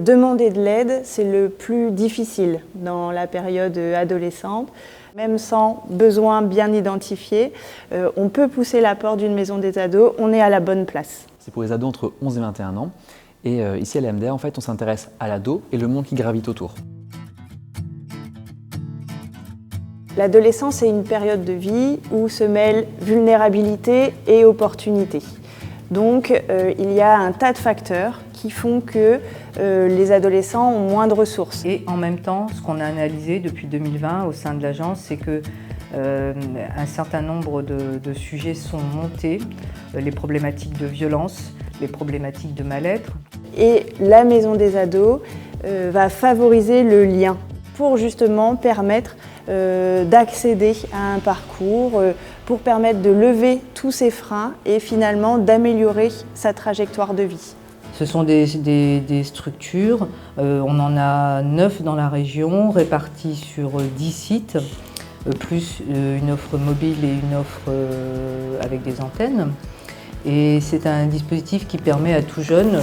Demander de l'aide, c'est le plus difficile dans la période adolescente. Même sans besoin bien identifié, on peut pousser la porte d'une maison des ados, on est à la bonne place. C'est pour les ados entre 11 et 21 ans. Et ici à l'EMDR, en fait, on s'intéresse à l'ado et le monde qui gravite autour. L'adolescence est une période de vie où se mêlent vulnérabilité et opportunité. Donc il y a un tas de facteurs qui font que les adolescents ont moins de ressources. Et en même temps, ce qu'on a analysé depuis 2020 au sein de l'agence, c'est que un certain nombre de sujets sont montés, les problématiques de violence, les problématiques de mal-être. Et la maison des ados va favoriser le lien pour justement permettre d'accéder à un parcours, pour permettre de lever tous ces freins et finalement d'améliorer sa trajectoire de vie. Ce sont des structures, on en a 9 dans la région, réparties sur 10 sites, plus une offre mobile et une offre avec des antennes. Et c'est un dispositif qui permet à tout jeune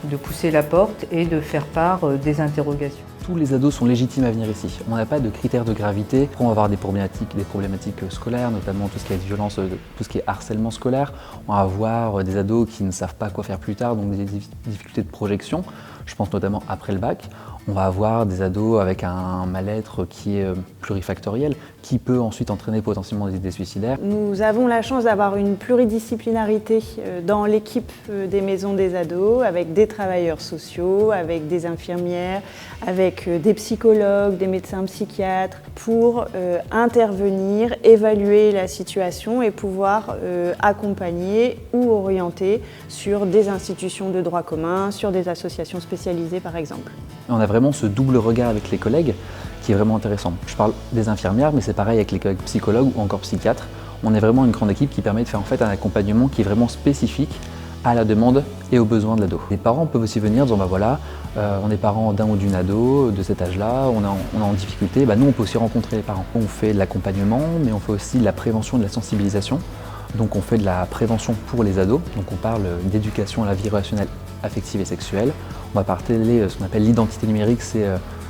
de pousser la porte et de faire part des interrogations. Tous les ados sont légitimes à venir ici. On n'a pas de critères de gravité. On va avoir des problématiques scolaires, notamment tout ce qui est violence, tout ce qui est harcèlement scolaire. On va avoir des ados qui ne savent pas quoi faire plus tard, donc des difficultés de projection. Je pense notamment après le bac. On va avoir des ados avec un mal-être qui est plurifactoriel, qui peut ensuite entraîner potentiellement des idées suicidaires. Nous avons la chance d'avoir une pluridisciplinarité dans l'équipe des maisons des ados, avec des travailleurs sociaux, avec des infirmières, avec des psychologues, des médecins psychiatres, pour intervenir, évaluer la situation et pouvoir accompagner ou orienter sur des institutions de droit commun, sur des associations spécialisées par exemple. On a vraiment ce double regard avec les collègues qui est vraiment intéressant. Je parle des infirmières, mais c'est pareil avec les collègues psychologues ou encore psychiatres. On est vraiment une grande équipe qui permet de faire en fait un accompagnement qui est vraiment spécifique à la demande et aux besoins de l'ado. Les parents peuvent aussi venir en disant voilà, on est parents d'un ou d'une ado de cet âge-là, on est en difficulté, nous on peut aussi rencontrer les parents. On fait de l'accompagnement, mais on fait aussi de la prévention et de la sensibilisation. Donc on fait de la prévention pour les ados, donc on parle d'éducation à la vie relationnelle, affective et sexuelle. On va parler ce qu'on appelle l'identité numérique, c'est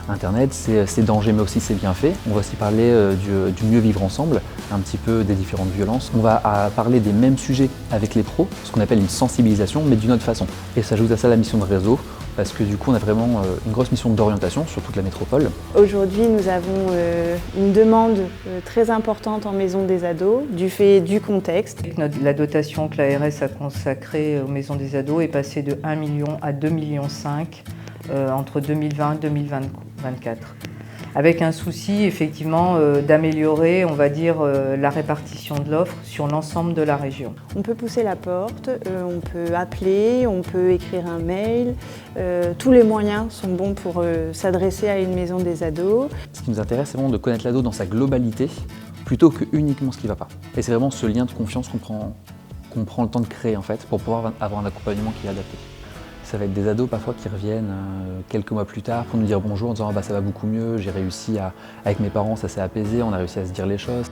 Internet, c'est ses dangers mais aussi ses bienfaits. On va aussi parler du mieux vivre ensemble, un petit peu des différentes violences. On va parler des mêmes sujets avec les pros, ce qu'on appelle une sensibilisation mais d'une autre façon. Et s'ajoute à ça la mission de réseau, parce que du coup on a vraiment une grosse mission d'orientation sur toute la métropole. Aujourd'hui nous avons une demande très importante en maison des ados, du fait du contexte. La dotation que l'ARS a consacrée aux maisons des ados est passée de 1 million à 2,5 millions entre 2020 et 2024. Avec un souci effectivement d'améliorer, on va dire, la répartition de l'offre sur l'ensemble de la région. On peut pousser la porte, on peut appeler, on peut écrire un mail. Tous les moyens sont bons pour s'adresser à une maison des ados. Ce qui nous intéresse, c'est vraiment de connaître l'ado dans sa globalité, plutôt que uniquement ce qui ne va pas. Et c'est vraiment ce lien de confiance qu'on prend le temps de créer en fait, pour pouvoir avoir un accompagnement qui est adapté. Ça va être des ados parfois qui reviennent quelques mois plus tard pour nous dire bonjour en disant ça va beaucoup mieux, j'ai réussi avec mes parents, ça s'est apaisé, on a réussi à se dire les choses.